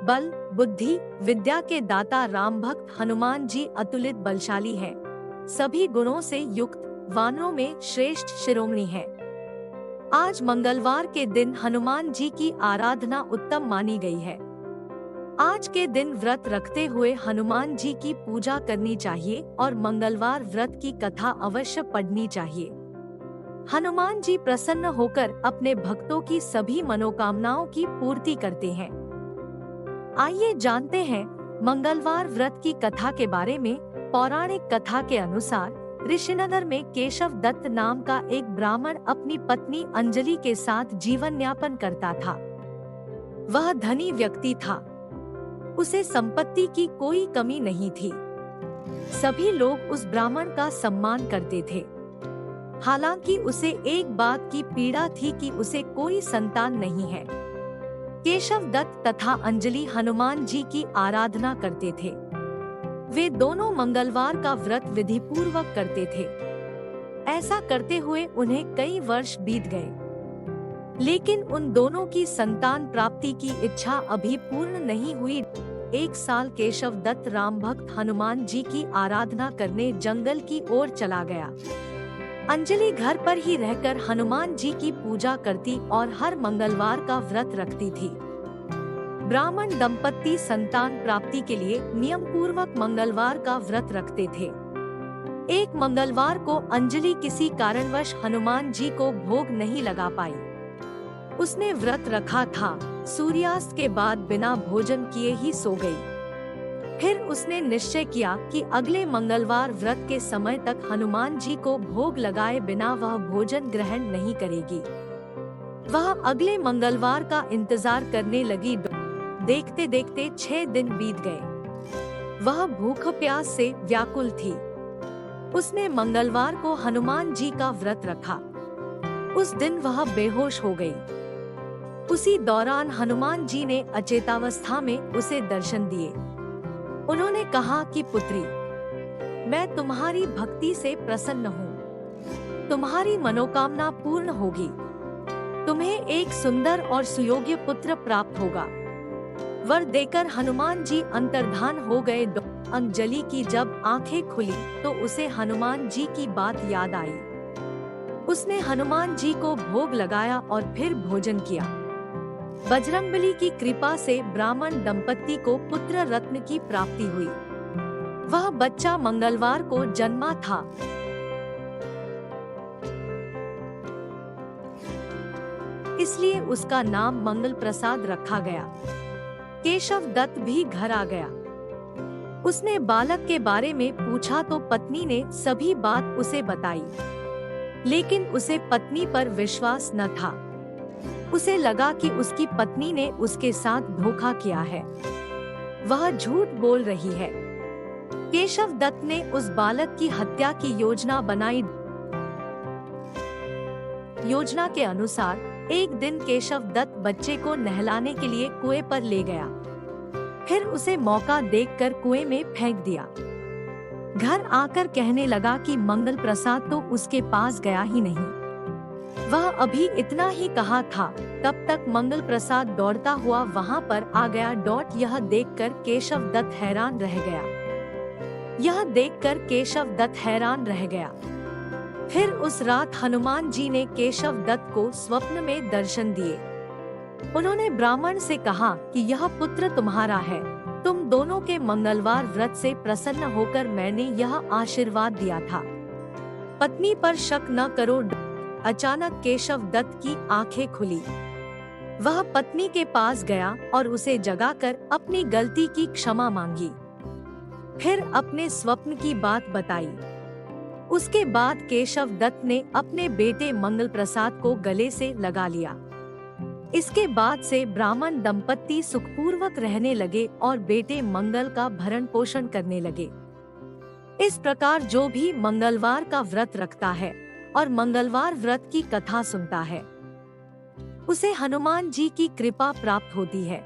बल, बुद्धि, विद्या के दाता राम भक्त हनुमान जी अतुलित बलशाली हैं। सभी गुणों से युक्त वानरों में श्रेष्ठ शिरोमणि हैं। आज मंगलवार के दिन हनुमान जी की आराधना उत्तम मानी गई है। आज के दिन व्रत रखते हुए हनुमान जी की पूजा करनी चाहिए और मंगलवार व्रत की कथा अवश्य पढ़नी चाहिए। हनुमान जी प्रसन्न होकर अपने भक्तों की सभी मनोकामनाओं की पूर्ति करते हैं। आइए जानते हैं मंगलवार व्रत की कथा के बारे में। पौराणिक कथा के अनुसार ऋषिनगर में केशव दत्त नाम का एक ब्राह्मण अपनी पत्नी अंजलि के साथ जीवन यापन करता था। वह धनी व्यक्ति था। उसे संपत्ति की कोई कमी नहीं थी। सभी लोग उस ब्राह्मण का सम्मान करते थे। हालांकि उसे एक बात की पीड़ा थी कि उसे कोई संतान नहीं है। केशव दत्त तथा अंजलि हनुमान जी की आराधना करते थे। वे दोनों मंगलवार का व्रत विधि पूर्वक करते थे। ऐसा करते हुए उन्हें कई वर्ष बीत गए, लेकिन उन दोनों की संतान प्राप्ति की इच्छा अभी पूर्ण नहीं हुई। एक साल केशव दत्त राम भक्त हनुमान जी की आराधना करने जंगल की ओर चला गया। अंजलि घर पर ही रहकर हनुमान जी की पूजा करती और हर मंगलवार का व्रत रखती थी। ब्राह्मण दंपत्ति संतान प्राप्ति के लिए नियम पूर्वक मंगलवार का व्रत रखते थे। एक मंगलवार को अंजलि किसी कारणवश हनुमान जी को भोग नहीं लगा पाई। उसने व्रत रखा था, सूर्यास्त के बाद बिना भोजन किए ही सो गई। फिर उसने निश्चय किया कि अगले मंगलवार व्रत के समय तक हनुमान जी को भोग लगाए बिना वह भोजन ग्रहण नहीं करेगी। वह अगले मंगलवार का इंतजार करने लगी। देखते देखते 6 दिन बीत गए। वह भूख प्यास से व्याकुल थी। उसने मंगलवार को हनुमान जी का व्रत रखा। उस दिन वह बेहोश हो गई। उसी दौरान हनुमान जी ने अचेतावस्था में उसे दर्शन दिए। उन्होंने कहा कि पुत्री, मैं तुम्हारी भक्ति से प्रसन्न हूँ। तुम्हारी मनोकामना पूर्ण होगी। तुम्हें एक सुंदर और सुयोग्य पुत्र प्राप्त होगा। वर देकर हनुमान जी अंतर्धान हो गए। अंजलि की जब आंखें खुली तो उसे हनुमान जी की बात याद आई। उसने हनुमान जी को भोग लगाया और फिर भोजन किया। बजरंगबली की कृपा से ब्राह्मण दंपत्ति को पुत्र रत्न की प्राप्ति हुई। वह बच्चा मंगलवार को जन्मा था। इसलिए उसका नाम मंगल प्रसाद रखा गया। केशव दत्त भी घर आ गया। उसने बालक के बारे में पूछा तो पत्नी ने सभी बात उसे बताई, लेकिन उसे पत्नी पर विश्वास न था। उसे लगा कि उसकी पत्नी ने उसके साथ धोखा किया है। वह झूठ बोल रही है। केशव दत्त ने उस बालक की हत्या की योजना बनाई। योजना के अनुसार एक दिन केशव दत्त बच्चे को नहलाने के लिए कुएं पर ले गया। फिर उसे मौका देखकर कुएं में फेंक दिया। घर आकर कहने लगा कि मंगल प्रसाद तो उसके पास गया ही नहीं। वह अभी इतना ही कहा था, तब तक मंगल प्रसाद दौड़ता हुआ वहां पर आ गया। यह देखकर केशव दत्त हैरान रह गया। यह देखकर केशव दत्त हैरान रह गया। फिर उस रात हनुमान जी ने केशव दत्त को स्वप्न में दर्शन दिए। उन्होंने ब्राह्मण से कहा कि यह पुत्र तुम्हारा है। तुम दोनों के मंगलवार व्रत से प्रसन्न होकर मैंने यह आशीर्वाद दिया था। पत्नी पर शक न करो। अचानक केशव दत्त की आंखें खुली। वह पत्नी के पास गया और उसे जगाकर अपनी गलती की क्षमा मांगी। फिर अपने स्वप्न की बात बताई। उसके बाद केशव दत्त ने अपने बेटे मंगल प्रसाद को गले से लगा लिया। इसके बाद से ब्राह्मण दंपत्ति सुखपूर्वक रहने लगे और बेटे मंगल का भरण पोषण करने लगे। इस प्रकार जो भी मंगलवार का व्रत रखता है और मंगलवार व्रत की कथा सुनता है, उसे हनुमान जी की कृपा प्राप्त होती है।